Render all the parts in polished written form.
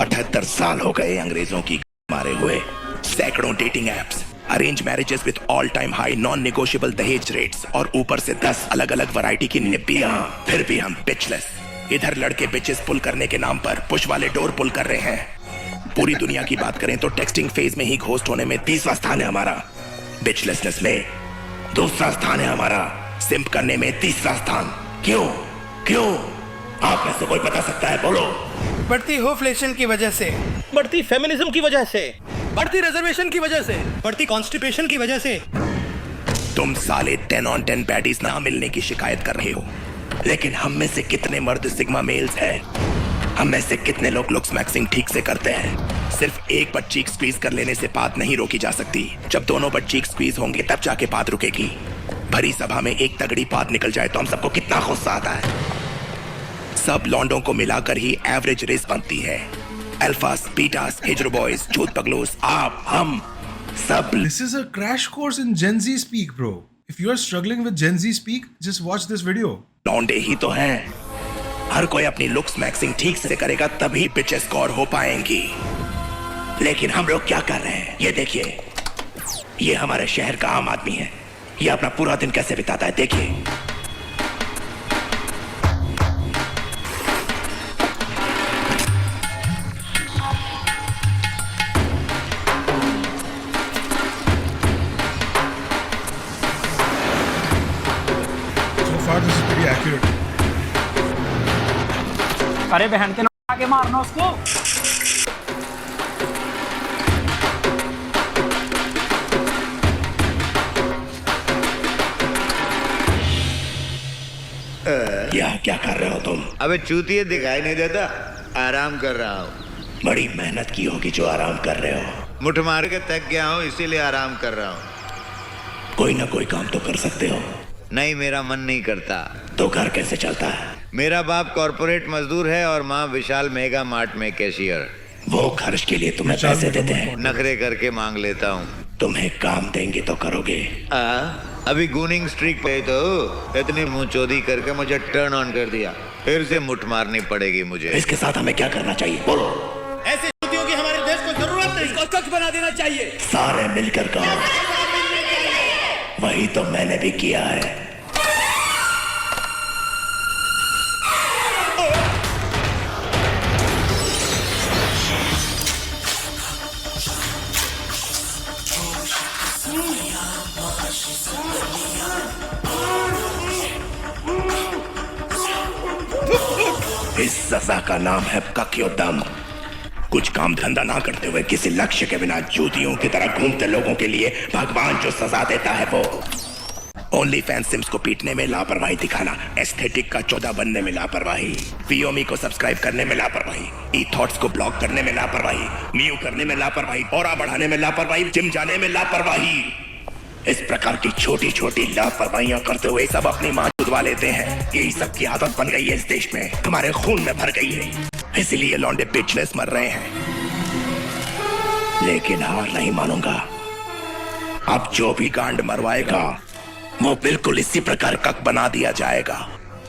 78 साल हो गए अंग्रेजों की मारे हुए। सैकड़ों dating apps, arrange marriages with all time high non negotiable दहेज रेट्स और ऊपर से 10 अलग अलग वैरायटी की निब्बियां। फिर भी हम बिचलेस। इधर लड़के बिचेस पुल करने के नाम पर पुश वाले डोर पुल कर रहे हैं। पूरी दुनिया की बात करें तो टेक्सटिंग फेज में ही घोस्ट होने में 30वां स्थान है हमारा। बिचलेसनेस में दूसरा स्थान है हमारा। सिंप करने में 30वां स्थान। क्यों क्यों आप में से कोई बता सकता है? बोलो। बढ़ती होफ्लेशन की वजह से, बढ़ती फेमिनिज्म की वजह से, बढ़ती रिजर्वेशन की वजह से, बढ़ती कॉन्स्टिपेशन की वजह से। तुम साले 10 on 10 पैडीज ना मिलने की शिकायत कर रहे हो, लेकिन हम में से कितने मर्द सिग्मा मेल्स हैं? हम में से कितने लोग लुक्स मैक्सिंग ठीक से करते हैं? सिर्फ एक बट चीक स्क्वीज कर लेने से बात नहीं रोकी जा सकती। जब दोनों बट चीक स्क्वीज होंगे तब जाके बात रुकेगी। भरी सभा में एक तगड़ी बात निकल जाए तो हम सबको कितना गुस्सा आता है। सब लॉन्डों को मिलाकर ही एवरेज रेस बनती है। अल्फास, बीटास, हिजरो बॉयज, झूठ पगलोस, आप, हम सब। This is a crash course in Gen Z speak, bro. If you are struggling with Gen Z speak, just watch this video. लौंडे ही तो हैं। हर कोई अपनी लुक्स मैक्सिंग ठीक से करेगा तभी पिचेस स्कोर हो पाएंगी। लेकिन हम लोग क्या कर रहे हैं ये देखिए। ये हमारे शहर का आम आदमी है। ये अपना पूरा दिन कैसे बिताता है देखिए। So far, this is pretty accurate. अरे बहन के नाम आके मारना उसको। क्या कर रहे हो तुम? अबे चूतिए दिखाई नहीं देता, आराम कर रहा हूँ। बड़ी मेहनत की होगी जो आराम कर रहे हो। मुठ मार के थक गया हूँ इसीलिए आराम कर रहा हूँ। कोई ना कोई काम तो कर सकते हो। नहीं, मेरा मन नहीं करता। तो घर कैसे चलता है? मेरा बाप कॉर्पोरेट मजदूर है और माँ विशाल मेगा मार्ट में कैशियर। वो खर्च के लिए तुम्हें पैसे देते हैं। नखरे करके मांग लेता हूँ। तुम्हें काम देंगे तो करोगे। अभी गूनिंग स्ट्रीक पे तो इतनी मुंहचोदी करके मुझे टर्न ऑन कर दिया। फिर से मुठ मारनी पड़ेगी मुझे। इसके साथ हमें क्या करना चाहिए? बोलो। ऐसे चूतियों की हमारे देश को जरूरत नहीं। इसको कक्ष बना देना चाहिए। सारे मिलकर कहो। वही तो मैंने भी किया है। इस सजा का नाम है कक्योदम। कुछ काम धंधा ना करते हुए किसी लक्ष्य के बिना जूतियों की तरह घूमते लोगों के लिए भगवान जो सजा देता है वो ओनली फैन सिम्स को पीटने में लापरवाही दिखाना, एस्थेटिक का 14 बनने में लापरवाही, पीओमी को सब्सक्राइब करने में लापरवाही, ई थॉट्स को ब्लॉक करने में लापरवाही, म्यू करने में लापरवाही, ऑरा बढ़ाने में लापरवाही, जिम जाने में लापरवाही। इस प्रकार की छोटी छोटी लापरवाहियां करते हुए सब अपनी मां चुदवा लेते हैं। यही सब की आदत बन गई है इस देश में, हमारे खून में भर गई है। इसीलिए लौंडे पिचलेस मर रहे हैं। लेकिन हार नहीं मानूंगा। अब जो भी गांड मरवाएगा वो बिल्कुल इसी प्रकार कक बना दिया जाएगा।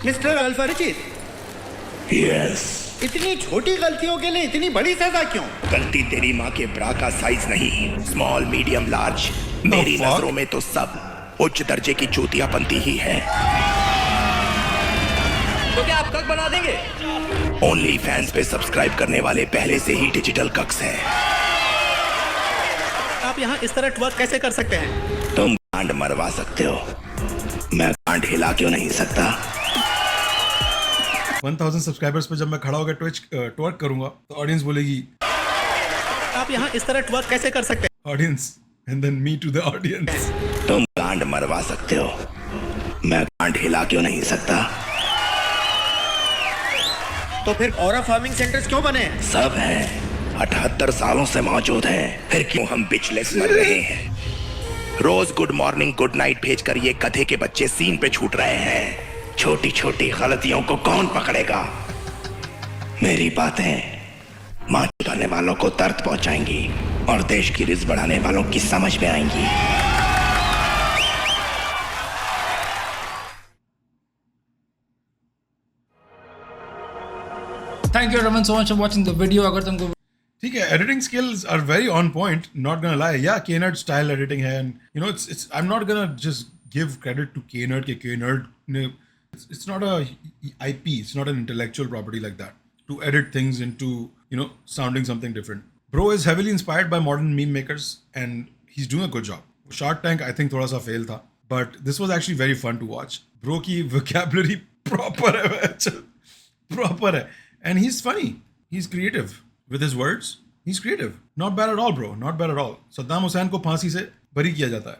मिस्टर अल्फारिचित, यस। इतनी छोटी गलतियों के लिए इतनी बड़ी सजा क्यों? गलती तेरी माँ के ब्रा का साइज नहीं, स्मॉल मीडियम लार्ज। मेरी नजरों में तो सब उच्च दर्जे की चूतियापंती ही है। तो क्या आप कक बना देंगे? ओनली फैंस पे सब्सक्राइब करने वाले पहले से ही डिजिटल कक्स हैं। आप यहाँ इस तरह ट्वर्क कैसे कर सकते हैं? तुम गांड मरवा सकते हो, मैं गांड हिला क्यों नहीं सकता? 1000 सब्सक्राइबर्स पे जब मैं खड़ा होकर ट्वर्क करूंगा तो ऑडियंस बोलेगी आप यहाँ इस तरह ट्वर्क कैसे कर सकते हैं? Audience and then me to the audience. तुम गांड मरवा सकते हो, मैं गांड हिला क्यों नहीं सकता? तो फिर ऑरा फार्मिंग सेंटर्स क्यों बने? सब है, 78 सालों से मौजूद हैं। फिर क्यों हम बिचलेस मर रहे हैं? रोज गुड मॉर्निंग गुड नाइट भेजकर ये गधे के बच्चे सीन पे छूट रहे हैं। छोटी छोटी गलतियों को कौन पकड़ेगा? मेरी बातें मां चुराने वालों को दर्द पहुंचाएंगी और देश की रिस्क बढ़ाने वालों की समझ में आएंगी। Thank you everyone so much for watching the video. अगर तुमको ठीक है, editing skills are very on point, not gonna lie. Yeah, K-Nerd style editing है, and you know, it's I'm not gonna just give credit to K-Nerd कि K-Nerd ने it's not a IP, it's not an intellectual property like that to edit things into, you know, sounding something different. Bro is heavily inspired by modern meme makers and he's doing a good job. Shark Tank I think थोड़ा सा fail था, but this was actually very fun to watch. Bro की vocabulary proper है, proper है, and he's funny, he's creative. With his words, he's creative. Not bad at all, bro. Not bad at all. Saddam Hussein को फांसी से बरी किया जाता है.